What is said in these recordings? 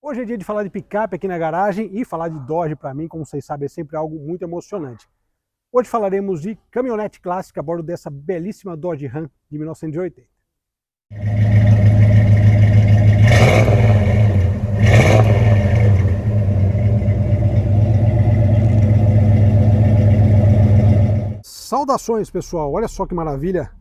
Hoje é dia de falar de picape aqui na garagem e falar de Dodge para mim, como vocês sabem, é sempre algo muito emocionante. Hoje falaremos de caminhonete clássica a bordo dessa belíssima Dodge Ram de 1980. Saudações, pessoal! Olha só que maravilha!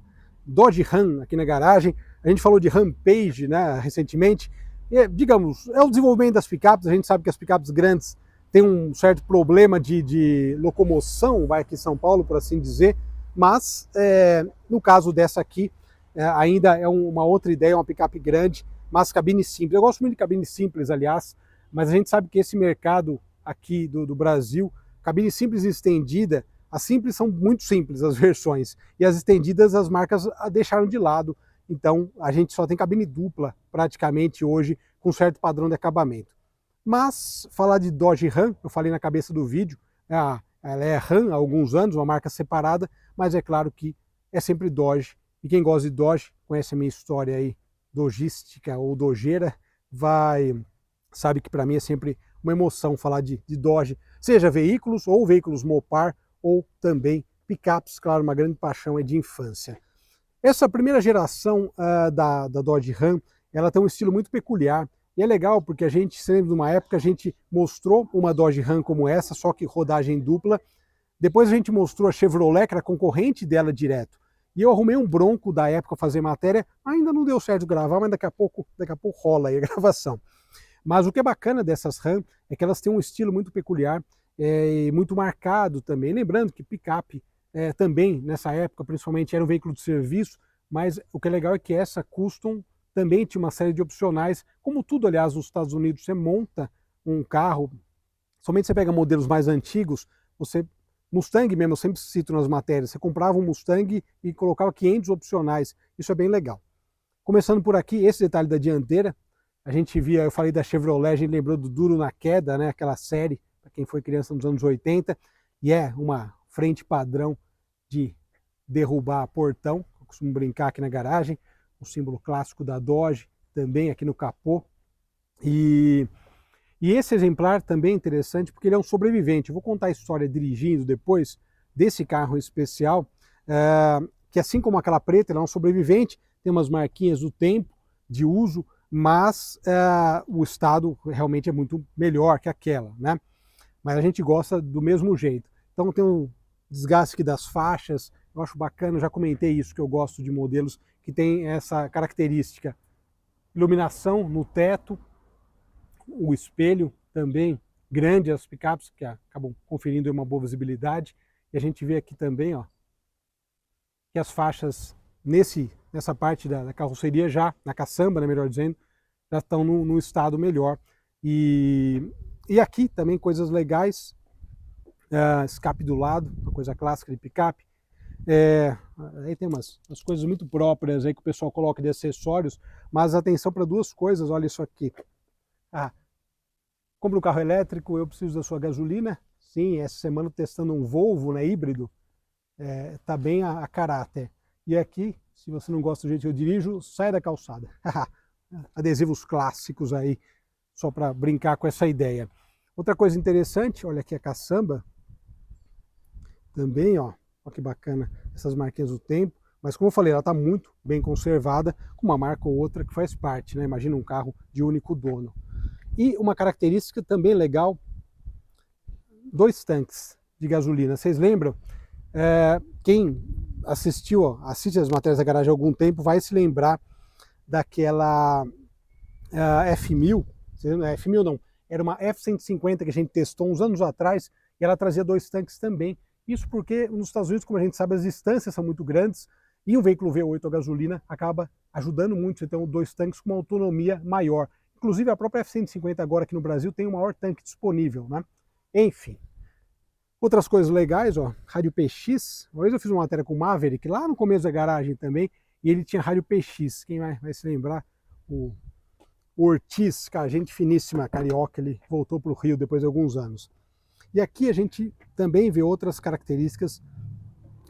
Dodge Ram aqui na garagem. A gente falou de Rampage, né, recentemente. E, digamos, é o desenvolvimento das picapes. A gente sabe que as picapes grandes têm um certo problema de locomoção, vai aqui em São Paulo, por assim dizer. Mas, no caso dessa aqui, ainda é uma outra ideia, uma picape grande, mas cabine simples. Eu gosto muito de cabine simples, aliás, mas a gente sabe que esse mercado aqui do Brasil, cabine simples e estendida, as simples são muito simples, as versões, e as estendidas as marcas deixaram de lado, então a gente só tem cabine dupla praticamente hoje, com certo padrão de acabamento. Mas falar de Dodge Ram, eu falei na cabeça do vídeo, ela é Ram há alguns anos, uma marca separada, mas é claro que é sempre Dodge, e quem gosta de Dodge, conhece a minha história aí, dogística ou dogeira, sabe que para mim é sempre uma emoção falar de Dodge, seja veículos ou veículos Mopar, ou também picapes, claro, uma grande paixão é de infância. Essa primeira geração da Dodge Ram, ela tem um estilo muito peculiar, e é legal porque a gente, se lembra de uma época, a gente mostrou uma Dodge Ram como essa, só que rodagem dupla, depois a gente mostrou a Chevrolet, que era concorrente dela direto, e eu arrumei um Bronco da época fazer matéria, ainda não deu certo gravar, mas daqui a pouco rola aí a gravação. Mas o que é bacana dessas Ram é que elas têm um estilo muito peculiar, e muito marcado também. Lembrando que picape também, nessa época, principalmente, era um veículo de serviço, mas o que é legal é que essa Custom também tinha uma série de opcionais, como tudo, aliás, nos Estados Unidos, você monta um carro, somente você pega modelos mais antigos, Mustang mesmo, eu sempre cito nas matérias, você comprava um Mustang e colocava 500 opcionais, isso é bem legal. Começando por aqui, esse detalhe da dianteira, a gente via, eu falei da Chevrolet, a gente lembrou do Duro na Queda, né, aquela série, para quem foi criança nos anos 80, e é uma frente padrão de derrubar portão, eu costumo brincar aqui na garagem, o símbolo clássico da Dodge, também aqui no capô. E esse exemplar também é interessante porque ele é um sobrevivente. Eu vou contar a história dirigindo depois desse carro especial, que assim como aquela preta, ele é um sobrevivente, tem umas marquinhas do tempo de uso, mas o estado realmente é muito melhor que aquela, né? Mas a gente gosta do mesmo jeito. Então tem um desgaste aqui das faixas, eu acho bacana, eu já comentei isso, que eu gosto de modelos que tem essa característica. Iluminação no teto, o espelho também grande, as picapes que acabam conferindo uma boa visibilidade. E a gente vê aqui também, ó, que as faixas nessa parte da carroceria já, na caçamba, né, melhor dizendo, já estão num estado melhor. E aqui também coisas legais, escape do lado, uma coisa clássica de picape. Aí tem umas coisas muito próprias aí que o pessoal coloca de acessórios, mas atenção para duas coisas, olha isso aqui. Compre um carro elétrico, eu preciso da sua gasolina. Sim, essa semana testando um Volvo, né, híbrido, tá bem a caráter. E aqui, se você não gosta do jeito que eu dirijo, sai da calçada. Adesivos clássicos aí, só para brincar com essa ideia. Outra coisa interessante, olha aqui a caçamba, também, ó que bacana, essas marquinhas do tempo, mas como eu falei, ela está muito bem conservada, com uma marca ou outra que faz parte, né? Imagina um carro de único dono. E uma característica também legal, 2 tanques de gasolina. Vocês lembram? Quem assiste as matérias da garagem há algum tempo, vai se lembrar daquela F1000, F1000 não, era uma F150 que a gente testou uns anos atrás, e ela trazia 2 tanques também. Isso porque nos Estados Unidos, como a gente sabe, as distâncias são muito grandes e um veículo V8 a gasolina acaba ajudando muito você ter 2 tanques com uma autonomia maior. Inclusive a própria F150 agora aqui no Brasil tem o maior tanque disponível, né? Enfim. Outras coisas legais, ó, rádio PX. Uma vez eu fiz uma matéria com o Maverick, lá no começo da garagem também, e ele tinha rádio PX. Quem vai se lembrar? O Ortiz, cara, gente finíssima, carioca, ele voltou para o Rio depois de alguns anos. E aqui a gente também vê outras características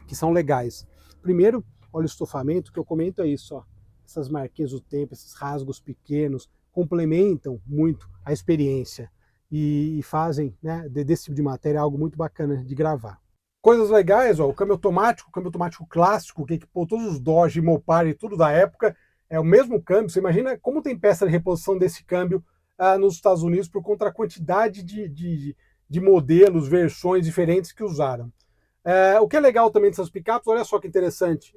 que são legais. Primeiro, olha o estofamento, que eu comento é isso, ó, essas marquinhas do tempo, esses rasgos pequenos, complementam muito a experiência e fazem, né, desse tipo de matéria algo muito bacana de gravar. Coisas legais, ó, o câmbio automático clássico, que equipou todos os Dodge, Mopar e tudo da época, é o mesmo câmbio. Você imagina como tem peça de reposição desse câmbio nos Estados Unidos por conta da quantidade de modelos, versões diferentes que usaram. O que é legal também dessas picapes, olha só que interessante,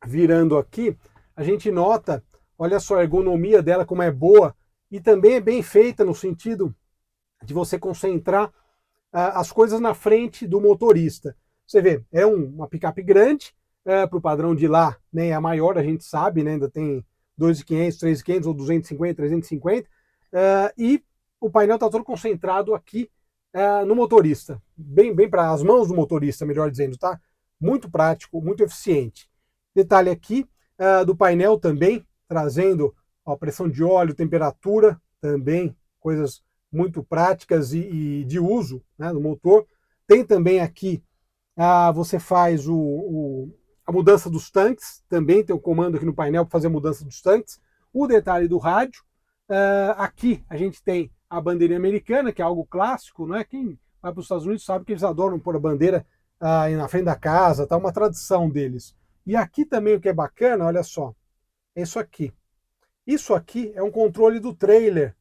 virando aqui, a gente nota, olha só a ergonomia dela como é boa e também é bem feita no sentido de você concentrar as coisas na frente do motorista. Você vê, é uma picape grande, para o padrão de lá, né, é a maior, a gente sabe, né, ainda tem 2.500, 3.500 ou 250, 350, e o painel está todo concentrado aqui no motorista, bem para as mãos do motorista, melhor dizendo, tá? Muito prático, muito eficiente. Detalhe aqui do painel também, trazendo a pressão de óleo, temperatura, também coisas muito práticas e de uso, né, do motor. Tem também aqui, você faz a mudança dos tanques, também tem um comando aqui no painel para fazer a mudança dos tanques. O detalhe do rádio, aqui a gente tem a bandeirinha americana, que é algo clássico, não é? Quem vai para os Estados Unidos sabe que eles adoram pôr a bandeira na frente da casa, tá uma tradição deles. E aqui também o que é bacana, olha só, é isso aqui. Isso aqui é um controle do trailer,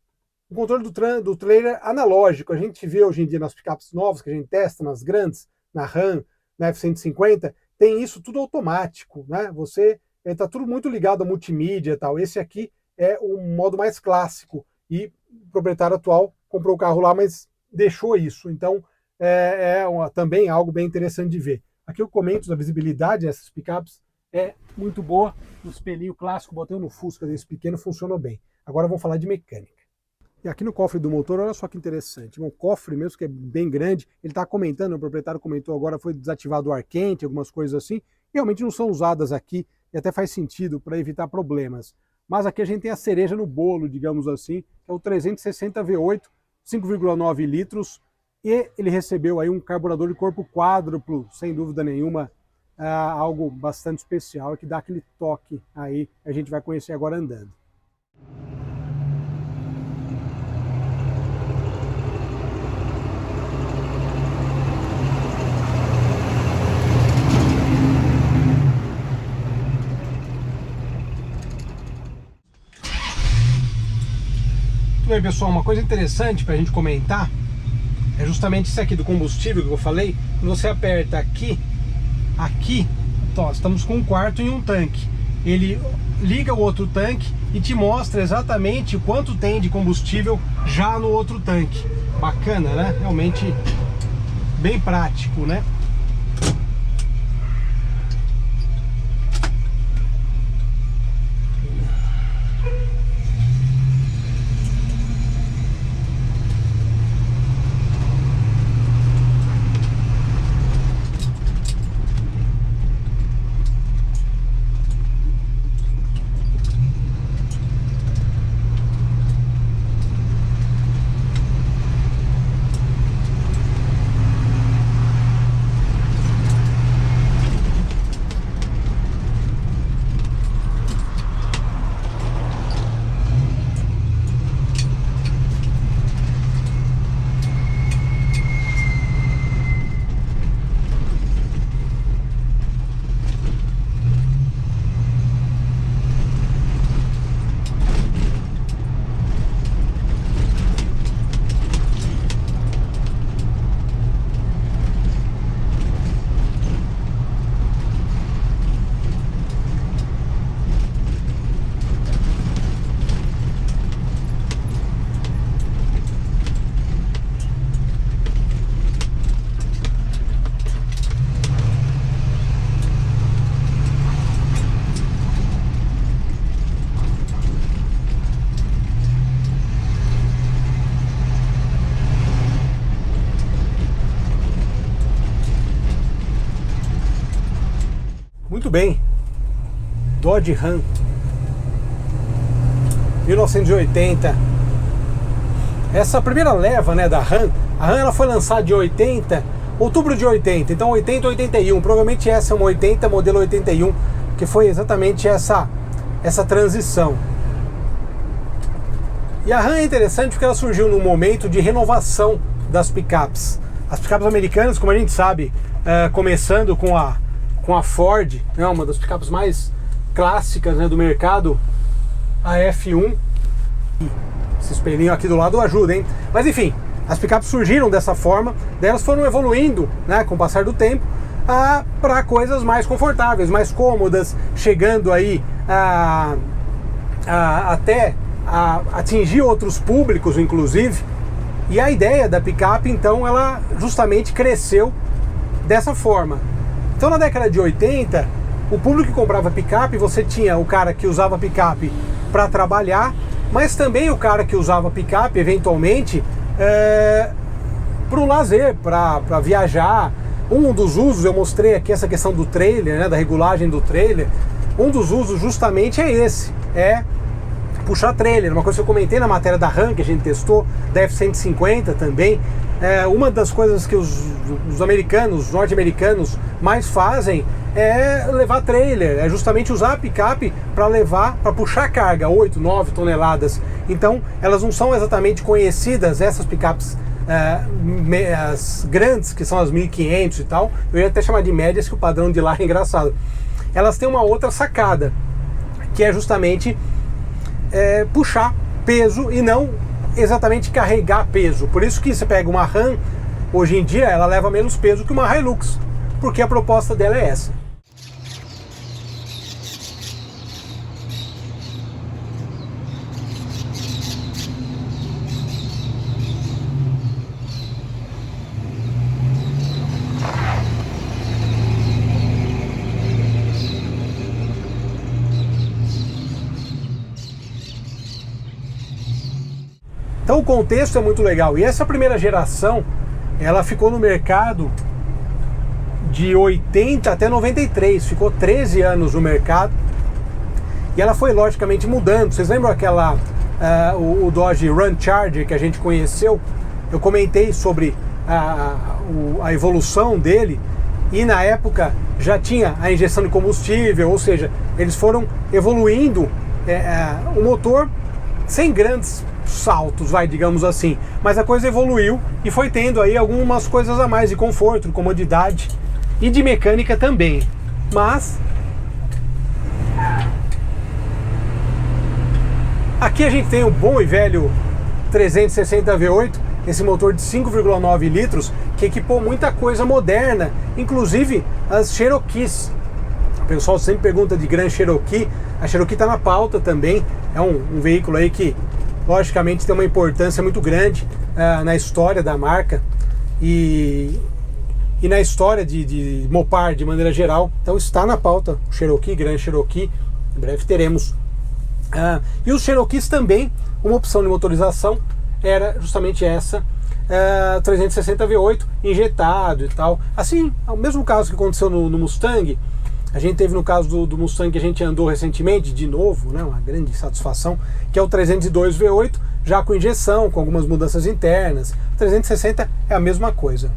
um controle do trailer analógico. A gente vê hoje em dia nas picapes novas que a gente testa, nas grandes, na Ram, na F-150, tem isso tudo automático, né? Você está tudo muito ligado a multimídia e tal. Esse aqui é o modo mais clássico e o proprietário atual comprou o carro lá, mas deixou isso. Então também algo bem interessante de ver. Aqui eu comento da visibilidade dessas picapes, é muito boa. O espelhinho clássico, botei no Fusca desse pequeno, funcionou bem. Agora vamos falar de mecânica. E aqui no cofre do motor, olha só que interessante. Um cofre mesmo que é bem grande. Ele está comentando, o proprietário comentou agora, foi desativado o ar quente, algumas coisas assim. Realmente não são usadas aqui e até faz sentido para evitar problemas. Mas aqui a gente tem a cereja no bolo, digamos assim, que é o 360 V8, 5,9 litros. E ele recebeu aí um carburador de corpo quádruplo, sem dúvida nenhuma, algo bastante especial, que dá aquele toque aí, a gente vai conhecer agora andando. Muito bem, pessoal, uma coisa interessante para a gente comentar é justamente isso aqui do combustível que eu falei. Quando você aperta aqui, ó, estamos com um quarto em um tanque. Ele liga o outro tanque e te mostra exatamente quanto tem de combustível já no outro tanque. Bacana, né? Realmente bem prático, né? Muito bem, Dodge Ram 1980. Essa primeira leva, né, da Ram, a Ram ela foi lançada em 80, outubro de 80, então 80 e 81, provavelmente essa é uma 80, modelo 81, que foi exatamente essa transição. E a Ram é interessante porque ela surgiu num momento de renovação das picapes. As picapes americanas, como a gente sabe, começando com a Ford, né, uma das picapes mais clássicas, né, do mercado, a F1. Esse espelhinho aqui do lado ajuda, hein? Mas enfim, as picapes surgiram dessa forma, daí elas foram evoluindo, né, com o passar do tempo, para coisas mais confortáveis, mais cômodas, chegando aí até atingir outros públicos, inclusive. E a ideia da picape, então, ela justamente cresceu dessa forma. Então, na década de 80, o público que comprava picape, você tinha o cara que usava picape para trabalhar, mas também o cara que usava picape, eventualmente, para o lazer, para viajar. Um dos usos, eu mostrei aqui essa questão do trailer, né, da regulagem do trailer. Um dos usos justamente é esse, puxar trailer, uma coisa que eu comentei na matéria da Ram, que a gente testou, da F-150 também. Uma das coisas que os norte-americanos mais fazem é levar trailer, é justamente usar a picape para puxar carga, 8, 9 toneladas. Então elas não são exatamente conhecidas, essas picapes as grandes, que são as 1500 e tal, eu ia até chamar de médias, que o padrão de lá é engraçado. Elas têm uma outra sacada, que é justamente puxar peso e não exatamente carregar peso. Por isso que você pega uma Ram, hoje em dia ela leva menos peso que uma Hilux, porque a proposta dela é essa. Então o contexto é muito legal. E essa primeira geração, ela ficou no mercado de 80 até 93, ficou 13 anos no mercado. E ela foi logicamente mudando. Vocês lembram o Dodge Ram Charger que a gente conheceu? Eu comentei sobre a evolução dele, e na época já tinha a injeção de combustível, ou seja, eles foram evoluindo o motor sem grandes saltos, digamos assim, mas a coisa evoluiu e foi tendo aí algumas coisas a mais de conforto, de comodidade e de mecânica também. Mas aqui a gente tem o bom e velho 360 V8, esse motor de 5,9 litros que equipou muita coisa moderna, inclusive as Cherokees. O pessoal sempre pergunta de Grand Cherokee, a Cherokee está na pauta também, é um veículo aí que logicamente tem uma importância muito grande na história da marca e na história de Mopar de maneira geral. Então está na pauta o Cherokee, Grand Cherokee, em breve teremos. E os Cherokees também, uma opção de motorização era justamente essa, 360 V8 injetado e tal. Assim, o mesmo caso que aconteceu no Mustang. A gente teve no caso do Mustang que a gente andou recentemente, de novo, né, uma grande satisfação, que é o 302 V8, já com injeção, com algumas mudanças internas. O 360 é a mesma coisa.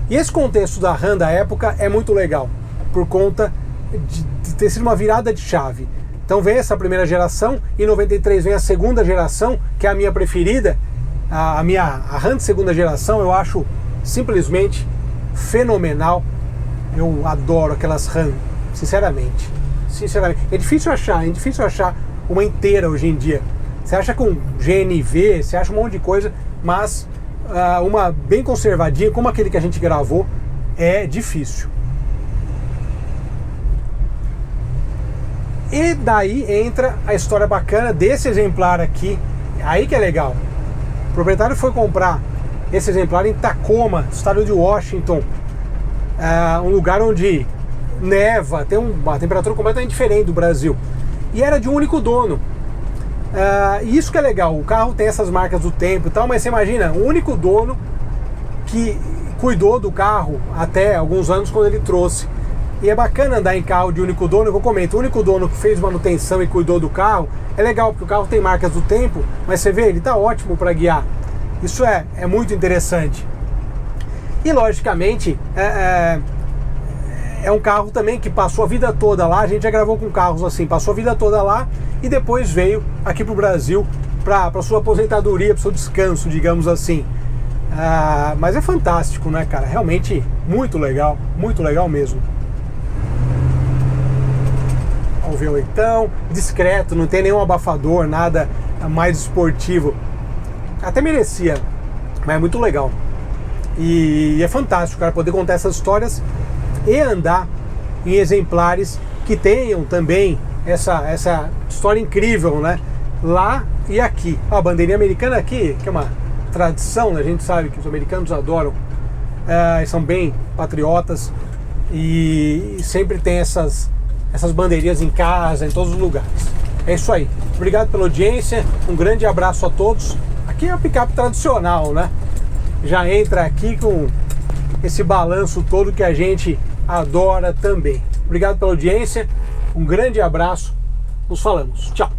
E esse contexto da Ram da época é muito legal, por conta de ter sido uma virada de chave. Então vem essa primeira geração, em 93 vem a segunda geração, que é a minha preferida, a Ram de segunda geração. Eu acho simplesmente fenomenal. Eu adoro aquelas Ram, sinceramente. É difícil achar uma inteira hoje em dia. Você acha com GNV, você acha um monte de coisa, mas uma bem conservadinha, como aquele que a gente gravou, é difícil. E daí entra a história bacana desse exemplar aqui, aí que é legal. O proprietário foi comprar esse exemplar em Tacoma, estado de Washington, um lugar onde neva, tem uma temperatura completamente diferente do Brasil, e era de um único dono. E isso que é legal, o carro tem essas marcas do tempo e tal, mas você imagina, o único dono que cuidou do carro até alguns anos quando ele trouxe. E é bacana andar em carro de único dono, que eu comento, o único dono que fez manutenção e cuidou do carro, é legal, porque o carro tem marcas do tempo, mas você vê, ele tá ótimo para guiar. Isso é muito interessante. E logicamente, é um carro também que passou a vida toda lá, a gente já gravou com carros assim, passou a vida toda lá e depois veio aqui pro Brasil para sua aposentadoria, para seu descanso, digamos assim. Mas é fantástico, né, cara? Realmente muito legal mesmo. O V8, discreto, não tem nenhum abafador, nada mais esportivo. Até merecia, mas é muito legal. E é fantástico, cara, poder contar essas histórias e andar em exemplares que tenham também essa história incrível, né? Lá e aqui. A bandeirinha americana aqui, que é uma tradição, né? A gente sabe que os americanos adoram, são bem patriotas e sempre tem essas bandeirinhas em casa, em todos os lugares. É isso aí. Obrigado pela audiência, um grande abraço a todos. Aqui é a picape tradicional, né? Já entra aqui com esse balanço todo que a gente adora também. Obrigado pela audiência, um grande abraço, nos falamos. Tchau!